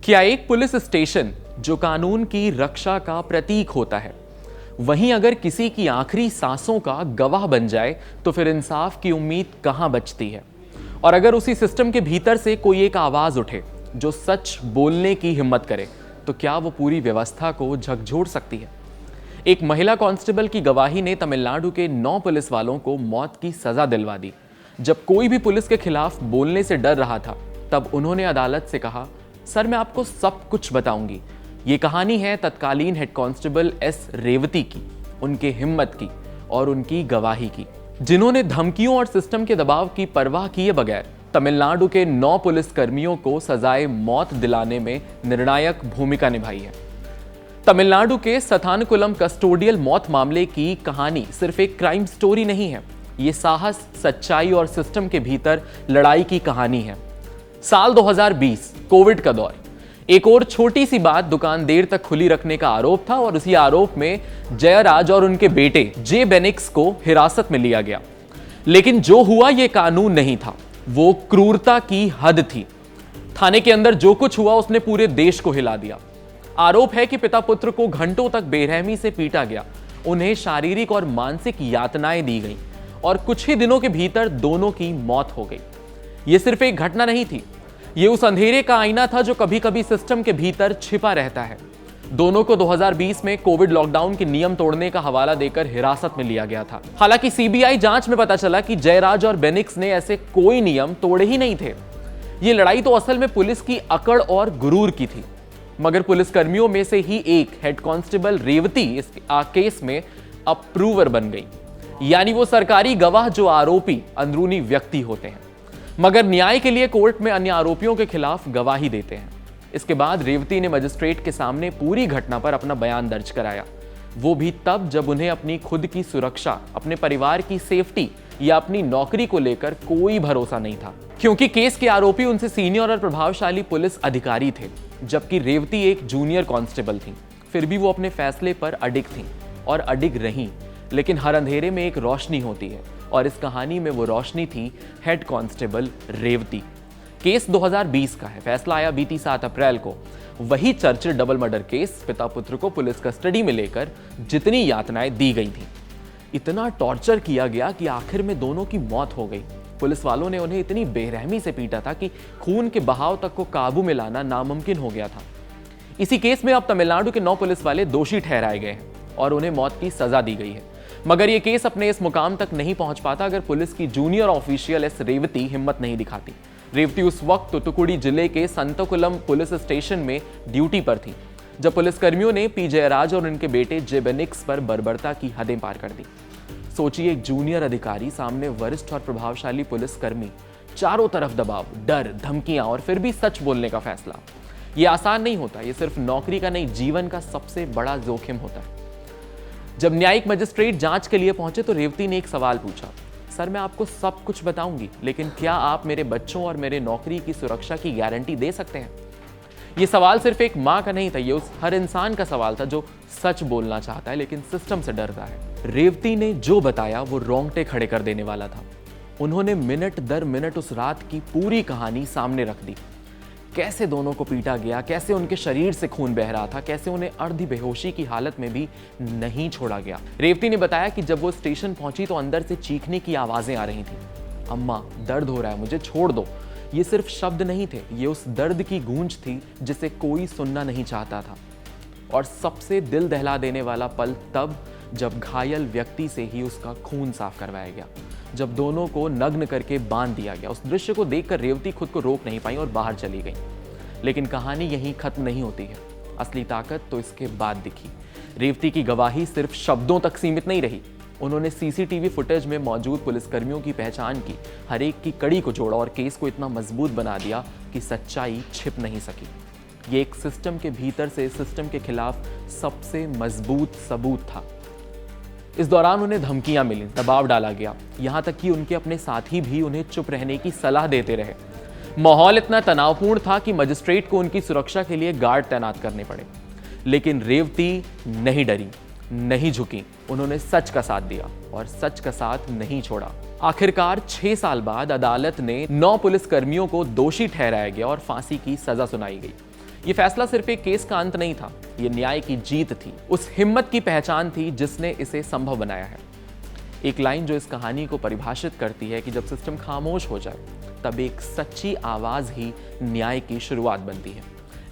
क्या एक police station जो कानून की रक्षा का प्रतीक होता है, वहीं अगर किसी की आखिरी सांसों का गवाह बन जाए तो फिर इंसाफ की उम्मीद कहां बचती है। और अगर उसी सिस्टम के भीतर से कोई एक आवाज उठे जो सच बोलने की हिम्मत करे, तो क्या वो पूरी व्यवस्था को झकझोर सकती है। एक महिला कांस्टेबल की गवाही ने तमिलनाडु के 9 पुलिस वालों को मौत की सजा दिलवा दी। जब कोई भी पुलिस के खिलाफ बोलने से डर रहा था, तब उन्होंने अदालत से कहा, सर मैं आपको सब कुछ बताऊंगी। ये कहानी है तत्कालीन हेड कांस्टेबल एस रेवती की, उनके हिम्मत की और उनकी गवाही की, जिन्होंने धमकियों और सिस्टम के दबाव की परवाह किए बगैर तमिलनाडु के 9 पुलिस कर्मियों को सजाए मौत दिलाने में निर्णायक भूमिका निभाई है। तमिलनाडु के सथानकुलम कस्टोडियल मौत मामले की कहानी सिर्फ एक क्राइम स्टोरी नहीं है, ये साहस, सच्चाई और सिस्टम के भीतर लड़ाई की कहानी है। साल 2020, कोविड का दौर। एक और छोटी सी बात, दुकान देर तक खुली रखने का आरोप था और उसी आरोप में जयराज और उनके बेटे जे बेनिक्स को हिरासत में लिया गया। लेकिन जो हुआ ये कानून नहीं था, वो क्रूरता की हद थी। थाने के अंदर जो कुछ हुआ उसने पूरे देश को हिला दिया। आरोप है कि पिता पुत्र को घंटों तक बेरहमी से पीटा गया, उन्हें शारीरिक और मानसिक यातनाएं दी गईं और कुछ ही दिनों के भीतर दोनों की मौत हो गई। यह सिर्फ एक घटना नहीं थी, ये उस अंधेरे का आईना था जो कभी कभी सिस्टम के भीतर छिपा रहता है। दोनों को 2020 में कोविड लॉकडाउन के नियम तोड़ने का हवाला देकर हिरासत में लिया गया था। हालांकि सीबीआई जांच में पता चला कि जयराज और बेनिक्स ने ऐसे कोई नियम तोड़े ही नहीं थे। ये लड़ाई तो असल में पुलिस की अकड़ और गुरूर की थी। मगर पुलिसकर्मियों में से ही एक हेड कांस्टेबल रेवती इस केस में अप्रूवर बन गई, यानी वो सरकारी गवाह जो आरोपी अंदरूनी व्यक्ति होते हैं, मगर न्याय के लिए कोर्ट में अन्य आरोपियों के खिलाफ गवाही देते हैं। इसके बाद रेवती ने मजिस्ट्रेट के सामने पूरी घटना पर अपना बयान दर्ज कराया, वो भी तब जब उन्हें अपनी खुद की सुरक्षा, अपने परिवार की सेफ्टी या अपनी नौकरी को लेकर कोई भरोसा नहीं था, क्योंकि केस के आरोपी उनसे सीनियर और प्रभावशाली पुलिस अधिकारी थे, जबकि रेवती एक जूनियर कांस्टेबल थी। फिर भी वो अपने फैसले पर अडिग थीं और अडिग रहीं। लेकिन हर अंधेरे में एक रोशनी होती है और इस कहानी में वो रोशनी थी हेड कांस्टेबल रेवती। केस 2020 का है, फैसला आया बीती 7 अप्रैल को। वही चर्चित डबल मर्डर केस, पिता पुत्र को पुलिस कस्टडी में लेकर जितनी यातनाएं दी गई थी, इतना टॉर्चर किया गया कि आखिर में दोनों की मौत हो गई। पुलिस वालों ने उन्हें इतनी बेरहमी से पीटा था कि खून के बहाव तक को काबू में लाना नामुमकिन हो गया था। इसी केस में अब तमिलनाडु के 9 पुलिस वाले दोषी ठहराए गए हैं और उन्हें मौत की सजा दी गई है। मगर यह केस अपने इस मुकाम तक नहीं पहुंच पाता अगर पुलिस की जूनियर ऑफिशियल एस रेवती हिम्मत नहीं दिखाती। रेवती उस वक्त तूतुकुड़ी जिले के संतकुलम पुलिस स्टेशन में ड्यूटी पर थी जब पुलिसकर्मियों ने पी जयराज और उनके बेटे जे बेनिक्स पर बर्बरता की हदें पार कर दी। सोचिए, एक जूनियर अधिकारी, सामने वरिष्ठ और प्रभावशाली पुलिसकर्मी, चारों तरफ दबाव, डर, धमकियां और फिर भी सच बोलने का फैसला। यह आसान नहीं होता, यह सिर्फ नौकरी का नहीं, जीवन का सबसे बड़ा जोखिम होता है। जब न्यायिक मजिस्ट्रेट जांच के लिए पहुंचे तो रेवती ने एक सवाल पूछा, सर मैं आपको सब कुछ बताऊंगी, लेकिन क्या आप मेरे बच्चों और मेरे नौकरी की सुरक्षा की गारंटी दे सकते हैं। यह सवाल सिर्फ एक मां का नहीं था, यह उस हर इंसान का सवाल था जो सच बोलना चाहता है लेकिन सिस्टम से डरता है। रेवती ने जो बताया वो रोंगटे खड़े कर देने वाला था। उन्होंने मिनट दर मिनट उस रात की पूरी कहानी सामने रख दी। कैसे दोनों को पीटा गया, कैसे उनके शरीर से खून बह रहा था, कैसे उन्हें अर्धी बेहोशी की हालत में भी नहीं छोड़ा गया। रेवती ने बताया कि जब वो स्टेशन पहुंची तो अंदर से चीखने की आवाजें आ रही थी, अम्मा दर्द हो रहा है, मुझे छोड़ दो। ये सिर्फ शब्द नहीं थे, ये उस दर्द की गूंज थी जिसे कोई सुनना नहीं चाहता था। और सबसे दिल दहला देने वाला पल तब जब घायल व्यक्ति से ही उसका खून साफ करवाया गया, जब दोनों को नग्न करके बांध दिया गया। उस दृश्य को देखकर रेवती खुद को रोक नहीं पाई और बाहर चली गई। लेकिन कहानी यहीं खत्म नहीं होती है, असली ताकत तो इसके बाद दिखी। रेवती की गवाही सिर्फ शब्दों तक सीमित नहीं रही, उन्होंने सीसीटीवी फुटेज में मौजूद पुलिसकर्मियों की पहचान की, हर एक की कड़ी को जोड़ा और केस को इतना मजबूत बना दिया कि सच्चाई छिप नहीं सकी। ये एक सिस्टम के भीतर से सिस्टम के खिलाफ सबसे मजबूत सबूत था। इस दौरान उन्हें धमकियां मिली, दबाव डाला गया, यहां तक कि उनके अपने साथी भी उन्हें चुप रहने की सलाह देते रहे। माहौल इतना तनावपूर्ण था कि मजिस्ट्रेट को उनकी सुरक्षा के लिए गार्ड तैनात करने पड़े। लेकिन रेवती नहीं डरी, नहीं झुकी, उन्होंने सच का साथ दिया और सच का साथ नहीं छोड़ा। आखिरकार 6 साल बाद अदालत ने 9 पुलिसकर्मियों को दोषी ठहराया गया और फांसी की सजा सुनाई गई। ये फैसला सिर्फ एक केस का अंत नहीं था, ये न्याय की जीत थी, उस हिम्मत की पहचान थी जिसने इसे संभव बनाया है। एक लाइन जो इस कहानी को परिभाषित करती है कि जब सिस्टम खामोश हो जाए तब एक सच्ची आवाज ही न्याय की शुरुआत बनती है।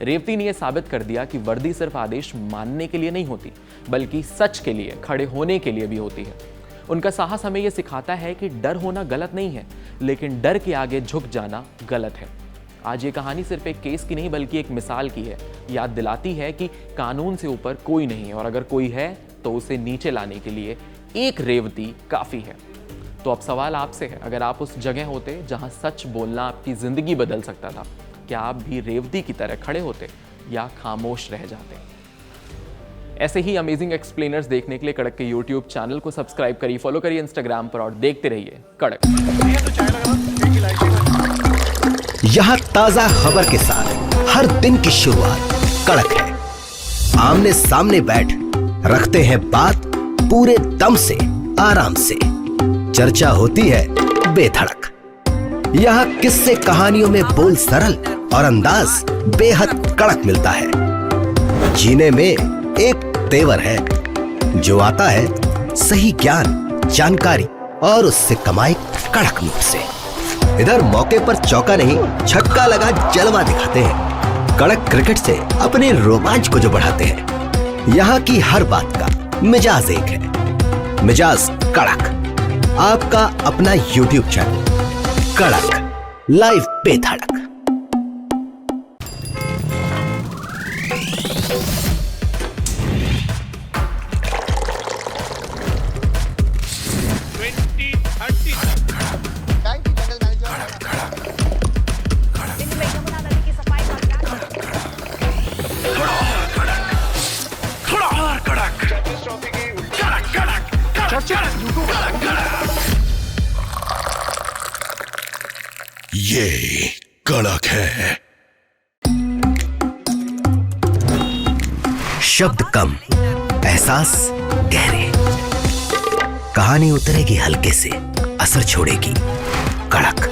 रेवती ने यह साबित कर दिया कि वर्दी सिर्फ आदेश मानने के लिए नहीं होती, बल्कि सच के लिए खड़े होने के लिए भी होती है। उनका साहस हमें यह सिखाता है कि डर होना गलत नहीं है, लेकिन डर के आगे झुक जाना गलत है। आज ये कहानी सिर्फ एक केस की नहीं बल्कि एक मिसाल की है। याद दिलाती है कि कानून से ऊपर कोई नहीं है और अगर कोई है तो उसे नीचे लाने के लिए एक रेवती काफी है। तो अब सवाल आपसे है, अगर आप उस जगह होते जहां सच बोलना आपकी जिंदगी बदल सकता था, क्या आप भी रेवती की तरह खड़े होते या खामोश रह जाते? ऐसे ही अमेजिंग एक्सप्लेनर्स देखने के लिए कड़क के YouTube चैनल को सब्सक्राइब करिए, फॉलो करिए इंस्टाग्राम पर और देखते रहिए कड़क। यहाँ ताजा खबर के साथ हर दिन की शुरुआत कड़क है। आमने सामने बैठ रखते हैं बात पूरे दम से, आराम से। चर्चा होती है बेधड़क। यहाँ किस्से कहानियों में बोल सरल और अंदाज बेहद कड़क मिलता है। जीने में एक तेवर है जो आता है सही ज्ञान, जानकारी और उससे कमाई कड़क नोट से। इधर मौके पर चौका नहीं छक्का लगा जलवा दिखाते हैं। कड़क क्रिकेट से अपने रोमांच को जो बढ़ाते हैं। यहाँ की हर बात का मिजाज एक है, मिजाज कड़क। आपका अपना YouTube चैनल कड़क लाइव बेधड़क। ये कड़क है। शब्द कम, एहसास गहरे। कहानी उतरेगी हल्के से, असर छोड़ेगी कड़क।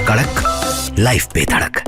कड़क लाइव बेधड़क।